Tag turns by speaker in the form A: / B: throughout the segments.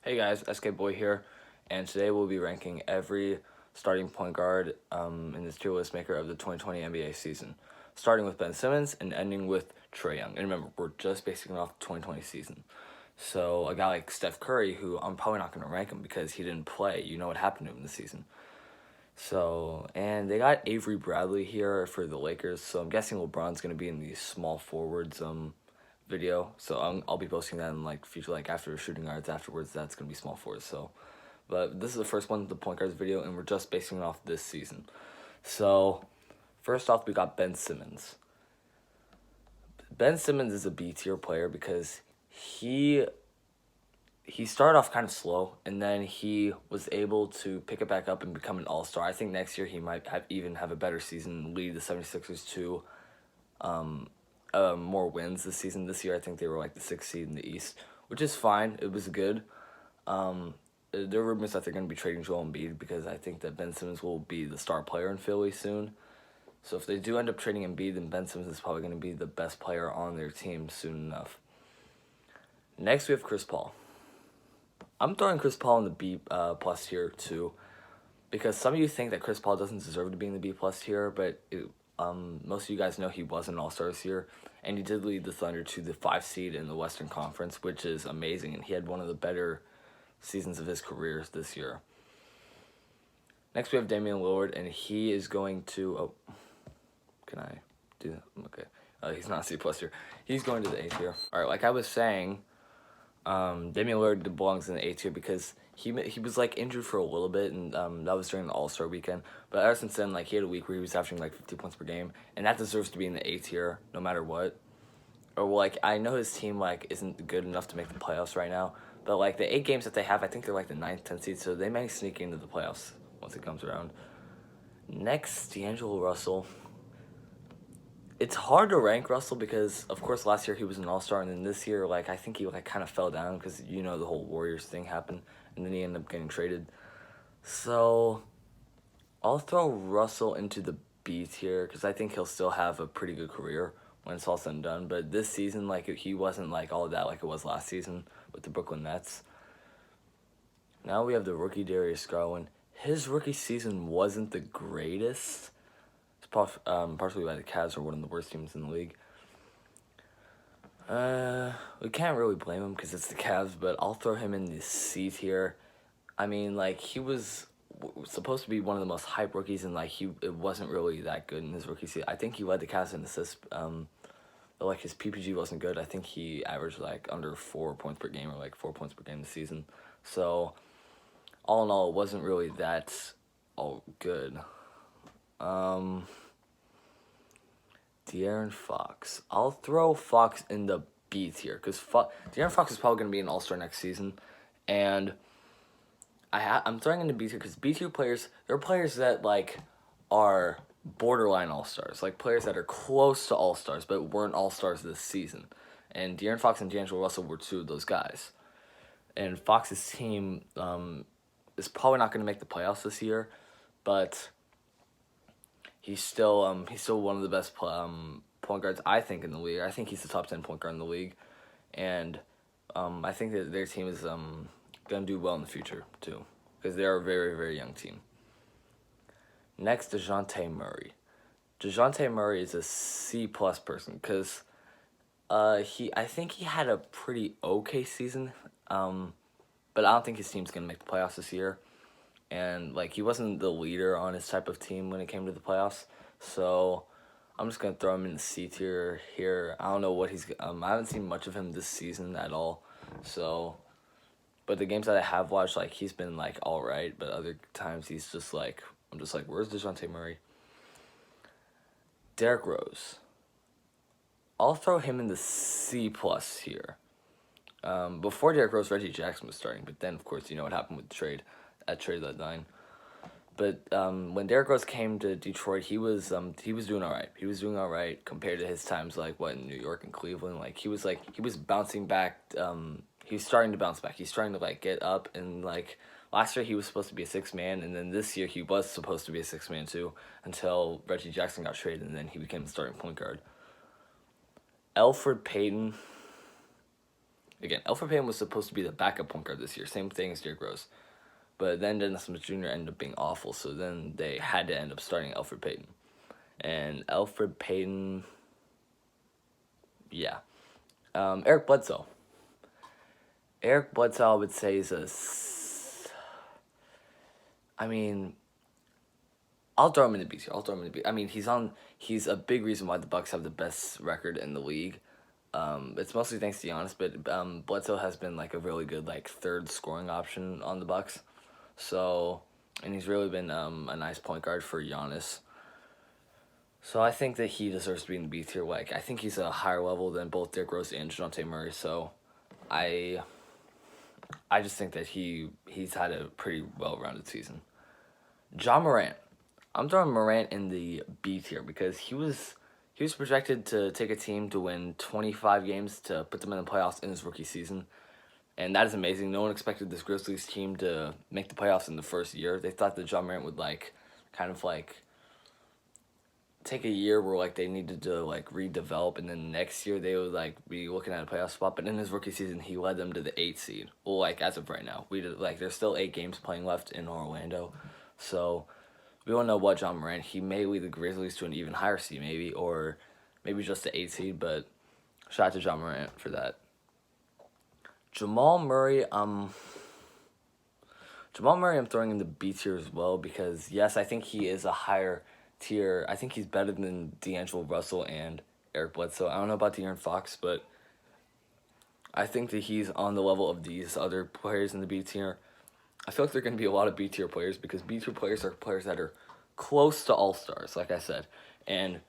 A: Hey guys, SK Boy here, and today we'll be ranking every starting point guard in this tier list maker of the 2020 NBA season, starting with Ben Simmons and ending with Trae Young. And remember, we're just basing it off the 2020 season. So a guy like Steph Curry, who I'm probably not going to rank him because he didn't play. You know what happened to him this season. So, and they got Avery Bradley here for the Lakers, so I'm guessing LeBron's going to be in the small forwards video. So I'll be posting that in like future, like after shooting guards afterwards. That's gonna be small forwards. So, but this is the first one, the point guards video, and we're just basing it off this season. So, first off, we got Ben Simmons. Ben Simmons is a B tier player because he started off kind of slow, and then he was able to pick it back up and become an all-star. I think next year he might have a better season and lead the 76ers to more wins this season. This year, I think they were like the 6th seed in the East, which is fine. It was good. There are rumors that they're going to be trading Joel Embiid because I think that Ben Simmons will be the star player in Philly soon. So if they do end up trading Embiid, then Ben Simmons is probably going to be the best player on their team soon enough. Next, we have Chris Paul. I'm throwing Chris Paul in the B plus tier too, because some of you think that Chris Paul doesn't deserve to be in the B plus tier, but most of you guys know he was an All-Star this year, and he did lead the Thunder to the 5 seed in the Western Conference, which is amazing, and he had one of the better seasons of his career this year. Next, we have Damian Lillard, and he is going to... Oh, can I do that? Okay. He's not C plus tier. He's going to the A tier. All right, like I was saying, Damian Lillard belongs in the A tier because he was like injured for a little bit, and that was during the All-Star weekend. But ever since then, like he had a week where he was averaging like 50 points per game, and that deserves to be in the A tier no matter what. Or like I know his team like isn't good enough to make the playoffs right now, but like the 8 games that they have, I think they're like the 9th, 10th seed, so they may sneak into the playoffs once it comes around. Next, D'Angelo Russell. It's hard to rank Russell because, of course, last year he was an All-Star, and then this year, like, I think he, like, kind of fell down because, you know, the whole Warriors thing happened, and then he ended up getting traded. So, I'll throw Russell into the B tier because I think he'll still have a pretty good career when it's all said and done. But this season, like, he wasn't, like, all of that like it was last season with the Brooklyn Nets. Now we have the rookie Darius Garland. His rookie season wasn't the greatest. Partially why the Cavs are one of the worst teams in the league. We can't really blame him because it's the Cavs, but I'll throw him in the C tier. I mean, like, he was supposed to be one of the most hyped rookies, and, like, it wasn't really that good in his rookie season. I think he led the Cavs in assists, but, like, his PPG wasn't good. I think he averaged, like, under 4 points per game or, like, 4 points per game this season. So, all in all, it wasn't really that all good. De'Aaron Fox. I'll throw Fox in the B tier because De'Aaron Fox is probably going to be an All-Star next season, and I'm throwing in the B tier because B tier players, they're players that like are borderline All-Stars, like players that are close to All-Stars but weren't All-Stars this season, and De'Aaron Fox and D'Angelo Russell were 2 of those guys. And Fox's team is probably not going to make the playoffs this year, but he's still one of the best point guards I think in the league. I think he's the top 10 point guard in the league, and I think that their team is gonna do well in the future too because they are a very, very young team. Next, DeJounte Murray. DeJounte Murray is a C plus person because I think he had a pretty okay season, but I don't think his team's gonna make the playoffs this year. And, like, he wasn't the leader on his type of team when it came to the playoffs. So, I'm just going to throw him in the C tier here. I don't know what he's... I haven't seen much of him this season at all. So, but the games that I have watched, like, he's been, like, all right. But other times he's just, like... I'm just like, where's DeJounte Murray? Derrick Rose. I'll throw him in the C plus here. Before Derrick Rose, Reggie Jackson was starting. But then, of course, you know what happened with the trade. At trade deadline. But when Derrick Rose came to Detroit, he was doing all right. He was doing all right compared to his times in New York and Cleveland. Like he was bouncing back. He was starting to bounce back. He's starting to like get up, and like last year he was supposed to be a 6th man, and then this year he was supposed to be a 6th man too until Reggie Jackson got traded, and then he became the starting point guard. Elfrid Payton. Again, Elfrid Payton was supposed to be the backup point guard this year. Same thing as Derrick Rose. But then Dennis Smith Jr. ended up being awful, so then they had to end up starting Elfrid Payton. And Elfrid Payton, yeah. Eric Bledsoe. Eric Bledsoe, I would say, I mean, I'll throw him in the B tier. I mean, he's a big reason why the Bucks have the best record in the league. It's mostly thanks to Giannis, but Bledsoe has been like a really good like third scoring option on the Bucks. So, and he's really been a nice point guard for Giannis. So I think that he deserves to be in the B tier. Like I think he's a higher level than both Derrick Rose and DeJounte Murray. So, I just think that he's had a pretty well-rounded season. Ja Morant. I'm throwing Morant in the B tier because he was projected to take a team to win 25 games to put them in the playoffs in his rookie season. And that is amazing. No one expected this Grizzlies team to make the playoffs in the first year. They thought that Ja Morant would kind of take a year where they needed to redevelop, and then next year they would be looking at a playoff spot. But in his rookie season, he led them to the 8th seed. Well, as of right now, there's still 8 games playing left in Orlando, so we don't know what Ja Morant. He may lead the Grizzlies to an even higher seed, or maybe just the 8th seed. But shout out to Ja Morant for that. Jamal Murray, I'm throwing in the B tier as well because yes, I think he is a higher tier. I think he's better than D'Angelo Russell and Eric Bledsoe. I don't know about De'Aaron Fox, but I think that he's on the level of these other players in the B tier. I feel like there are going to be a lot of B tier players because B tier players are players that are close to all-stars, like I said. And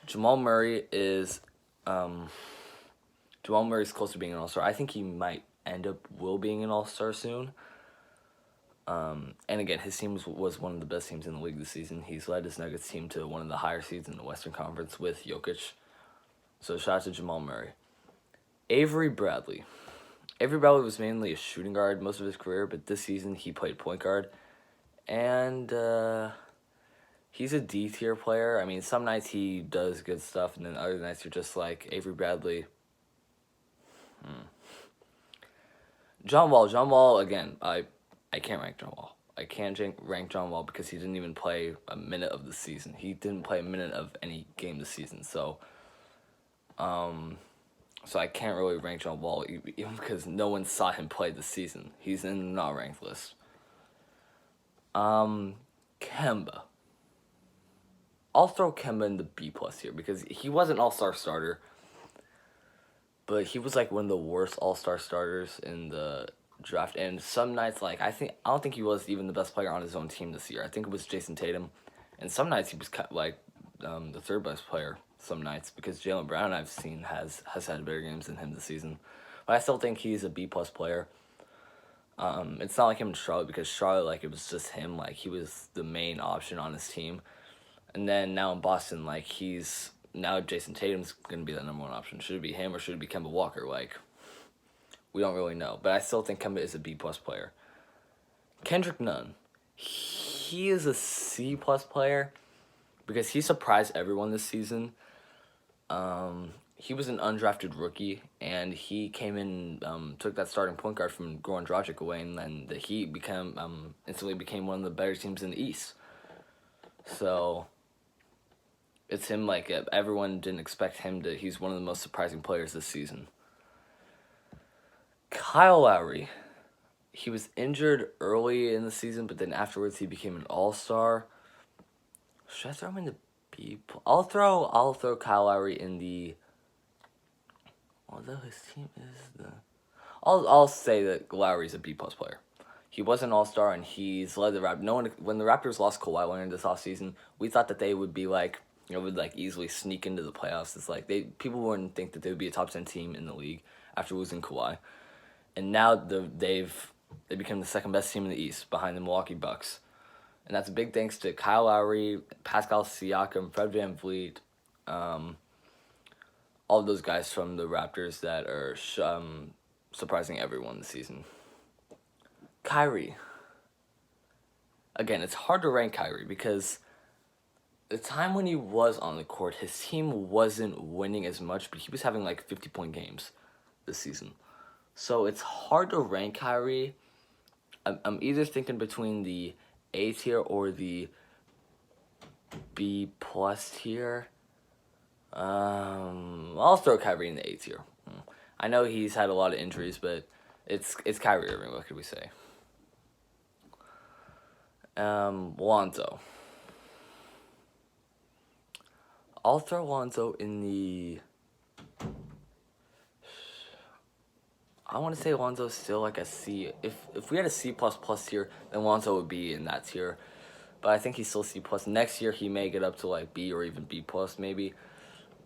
A: Jamal Murray is close to being an all-star. I think he might will being an all-star soon. And again, his team was one of the best teams in the league this season. He's led his Nuggets team to one of the higher seeds in the Western Conference with Jokic. So shout out to Jamal Murray. Avery Bradley. Avery Bradley was mainly a shooting guard most of his career, but this season he played point guard. And he's a D tier player. I mean, some nights he does good stuff, and then other nights you're just like, Avery Bradley. John Wall, again, I can't rank John Wall. I can't rank John Wall because he didn't even play a minute of the season. He didn't play a minute of any game this season. So I can't really rank John Wall even because no one saw him play this season. He's in the not ranked list. Kemba. I'll throw Kemba in the B+ here because he was an all-star starter, but he was one of the worst all-star starters in the draft. And some nights, I don't think he was even the best player on his own team this year. I think it was Jason Tatum, and some nights he was the third best player. Some nights because Jaylen Brown I've seen has had better games than him this season, but I still think he's a B+ player. It's not like him in Charlotte because Charlotte it was just him, he was the main option on his team, and then now in Boston now Jason Tatum's gonna be the number one option. Should it be him or should it be Kemba Walker? We don't really know, but I still think Kemba is a B+ player. Kendrick Nunn, he is a C+ player because he surprised everyone this season. He was an undrafted rookie, and he came in, took that starting point guard from Goran Dragic away, and then the Heat instantly became one of the better teams in the East. So it's him. Everyone didn't expect him to. He's one of the most surprising players this season. Kyle Lowry, he was injured early in the season, but then afterwards he became an all-star. Should I throw him in the B? I'll throw Kyle Lowry in the. Although his team is the. I'll say that Lowry's a B+ player. He was an all-star and he's led the Raptors. When the Raptors lost Kawhi Leonard this offseason, we thought that they would be would easily sneak into the playoffs. It's people wouldn't think that they would be a top 10 team in the league after losing Kawhi. And now they become the second best team in the East behind the Milwaukee Bucks. And that's a big thanks to Kyle Lowry, Pascal Siakam, Fred VanVleet, all of those guys from the Raptors that are surprising everyone this season. Kyrie. Again, it's hard to rank Kyrie because the time when he was on the court, his team wasn't winning as much, but he was having 50-point games this season. So it's hard to rank Kyrie. I'm either thinking between the A tier or the B plus tier. I'll throw Kyrie in the A tier. I know he's had a lot of injuries, but it's Kyrie Irving. What could we say? Lonzo. I'll throw Lonzo in the. I want to say Lonzo's still like a C. If we had a C plus plus tier, then Lonzo would be in that tier. But I think he's still C plus. Next year he may get up to like B or even B plus maybe.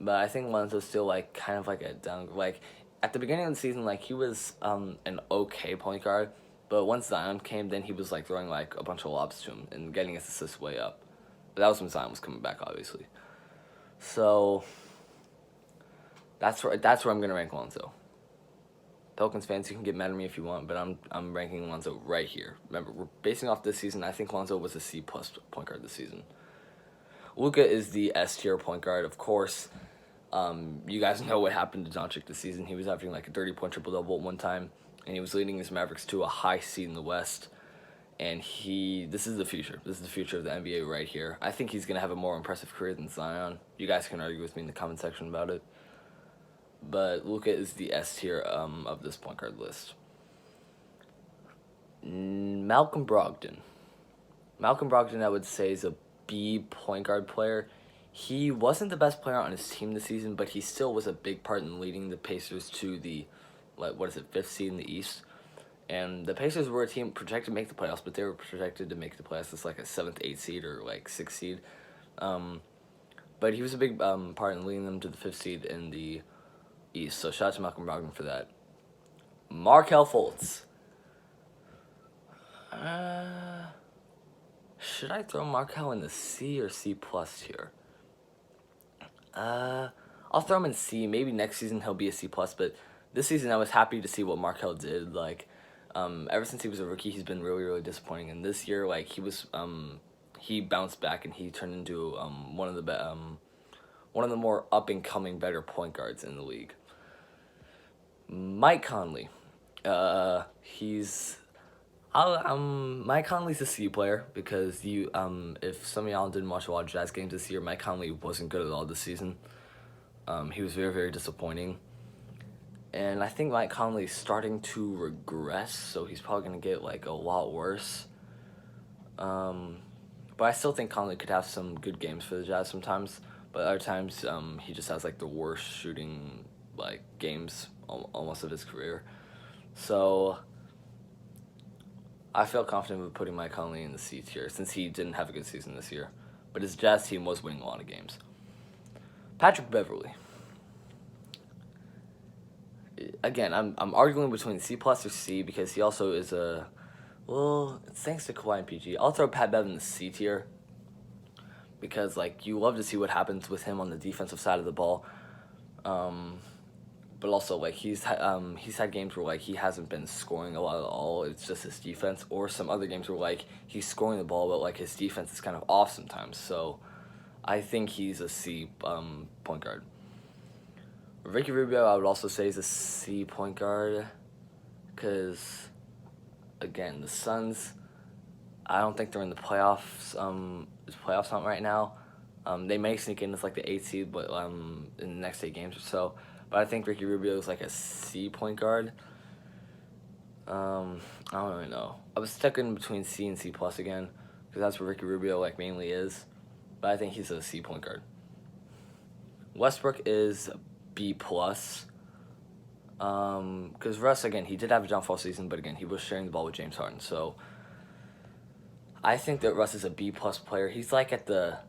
A: But I think Lonzo's still like kind of like a down, like at the beginning of the season, like he was an okay point guard, but once Zion came, then he was like throwing like a bunch of lobs to him and getting his assists way up. But that was when Zion was coming back, obviously. So that's where I'm gonna rank Lonzo. Pelicans fans, you can get mad at me if you want, but I'm ranking Lonzo right here. Remember, we're basing off this season. I think Lonzo was a C plus point guard this season. Luka is the S tier point guard, of course. You guys know what happened to Doncic this season. He was averaging like a 30-point triple-double at one time, and he was leading his Mavericks to a high seed in the West. And this is the future. This is the future of the NBA right here. I think he's going to have a more impressive career than Zion. You guys can argue with me in the comment section about it. But Luka is the S tier of this point guard list. Malcolm Brogdon. Malcolm Brogdon, I would say, is a B point guard player. He wasn't the best player on his team this season, but he still was a big part in leading the Pacers to the, fifth seed in the East. And the Pacers were a team projected to make the playoffs, but they were projected to make the playoffs as like a 7th, 8th seed or like 6th seed. But he was a big part in leading them to the 5th seed in the East. So shout out to Malcolm Brogdon for that. Markelle Fultz. Should I throw Markelle in the C or C plus tier? I'll throw him in C. Maybe next season he'll be a C plus, but this season I was happy to see what Markelle did. Like, ever since he was a rookie, he's been really, really disappointing. And this year, like, he bounced back and he turned into one of the more up and coming, better point guards in the league. Mike Conley. Mike Conley's a C player because if some of y'all didn't watch a lot of Jazz games this year, Mike Conley wasn't good at all this season. He was very, very disappointing. And I think Mike Conley's starting to regress, so he's probably going to get like a lot worse. But I still think Conley could have some good games for the Jazz sometimes, but other times he just has like the worst shooting like games almost of his career. So I feel confident with putting Mike Conley in the C tier since he didn't have a good season this year. But his Jazz team was winning a lot of games. Patrick Beverley. Again, I'm arguing between C plus or C because he also is thanks to Kawhi and PG. I'll throw Pat Bev in the C tier because like you love to see what happens with him on the defensive side of the ball. But also, like, he's had games where, like, he hasn't been scoring a lot at all. It's just his defense. Or some other games where, like, he's scoring the ball, but, like, his defense is kind of off sometimes. So I think he's a C point guard. Ricky Rubio, I would also say, is a C point guard. Because, again, the Suns, I don't think they're in the playoffs. It's playoffs hunt right now. They may sneak in as, like, the 8th seed, but in the next 8 games or so. But I think Ricky Rubio is like a C point guard. I don't really know. I was stuck in between C and C plus again because that's what Ricky Rubio like mainly is. But I think he's a C point guard. Westbrook is B plus. Because Russ, again, he did have a downfall season, but again, he was sharing the ball with James Harden. So I think that Russ is a B plus player. He's like at the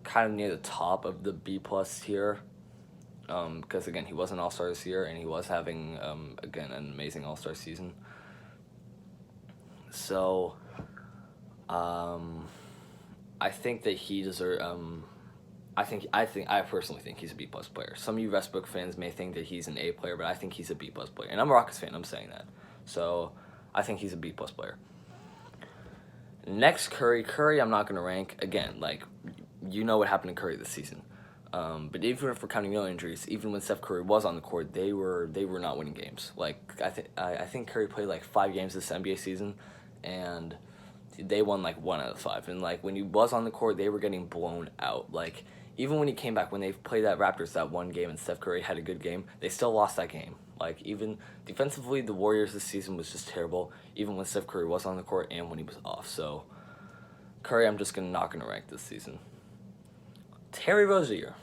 A: kind of near the top of the B plus tier. Because, again, he was an All-Star this year, and he was having, again, an amazing All-Star season. So, I think that he deserves, I personally think he's a B-plus player. Some of you Westbrook fans may think that he's an A player, but I think he's a B-plus player. And I'm a Rockets fan, I'm saying that. So, I think he's a B-plus player. Next, Curry. Curry, I'm not going to rank. Again, like, you know what happened to Curry this season. But even if we're counting no injuries, even when Steph Curry was on the court, they were not winning games. Like I think Curry played like 5 games this NBA season, and they won like 1 out of 5. And like when he was on the court, they were getting blown out. Like even when he came back, when they played that Raptors that one game, and Steph Curry had a good game, they still lost that game. Like even defensively, the Warriors this season was just terrible. Even when Steph Curry was on the court and when he was off. So Curry, I'm just not gonna rank this season. Terry Rozier.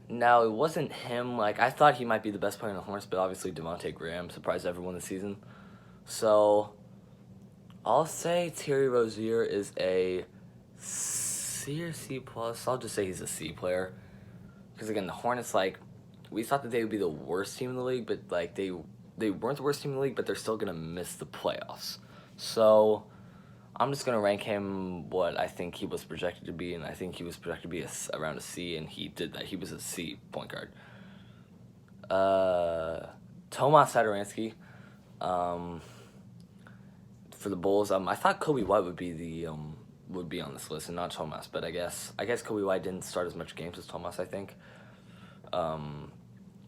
A: Now, it wasn't him. Like, I thought he might be the best player in the Hornets, but obviously Devontae Graham surprised everyone this season. So, I'll say Terry Rozier is a C or C+. I'll just say he's a C player. Because, again, the Hornets, like, we thought that they would be the worst team in the league, but, like, they weren't the worst team in the league, but they're still going to miss the playoffs. So, I'm just going to rank him what I think he was projected to be, and I think he was projected to be around a C, and he did that. He was a C point guard. Tomas Satoransky, for the Bulls. I thought Kobe White would be on this list and not Tomas, but I guess Kobe White didn't start as much games as Tomas, I think.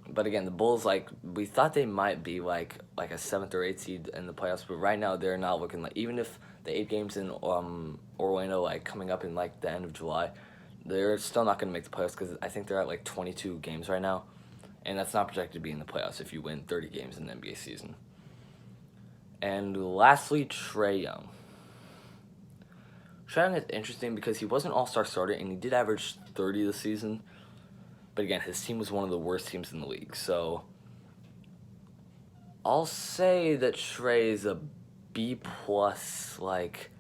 A: But again, the Bulls, like, we thought they might be like a 7th or 8th seed in the playoffs, but right now they're not looking like, even if the 8 games in Orlando, like, coming up in like the end of July, they're still not going to make the playoffs because I think they're at like 22 games right now, and that's not projected to be in the playoffs if you win 30 games in the NBA season. And lastly, Trae Young. Trae Young is interesting because he was an all-star starter and he did average 30 this season. But again, his team was one of the worst teams in the league. So I'll say that Trae is a B+, like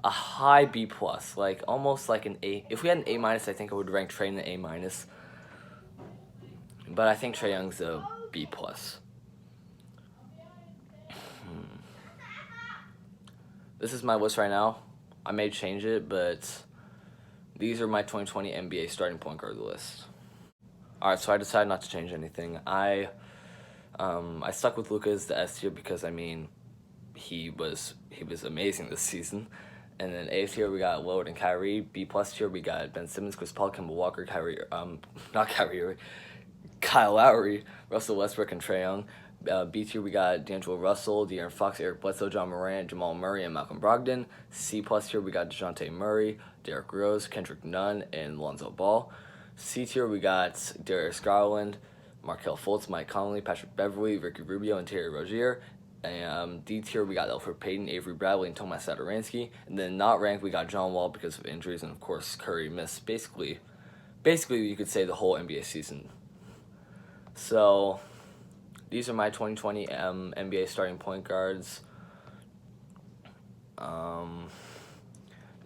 A: a high B+, like almost like an A. If we had an A-, I think I would rank Trae in the A-. But I think Trae Young's a B+. This is my list right now. I may change it, but these are my 2020 NBA starting point guard list. Alright, so I decided not to change anything. I stuck with Luka as the S tier because, I mean, he was amazing this season. And then A tier we got Lillard and Kyrie. B+ tier we got Ben Simmons, Chris Paul, Kemba Walker, Kyle Lowry, Russell Westbrook, and Trae Young. B tier we got D'Angelo Russell, De'Aaron Fox, Eric Bledsoe, John Morant, Jamal Murray, and Malcolm Brogdon. C+ tier we got DeJounte Murray, Derrick Rose, Kendrick Nunn, and Lonzo Ball. C tier we got Darius Garland, Markelle Fultz, Mike Conley, Patrick Beverley, Ricky Rubio, and Terry Rozier. And D tier we got Elfrid Payton, Avery Bradley, and Tomas Satoransky. And then not ranked we got John Wall because of injuries, and of course Curry missed basically you could say the whole NBA season. So these are my 2020 NBA starting point guards.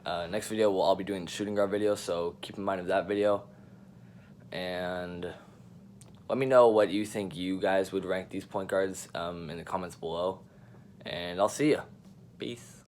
A: Next video I'll be doing the shooting guard video, so keep in mind of that video. And let me know what you think you guys would rank these point guards in the comments below. And I'll see ya. Peace.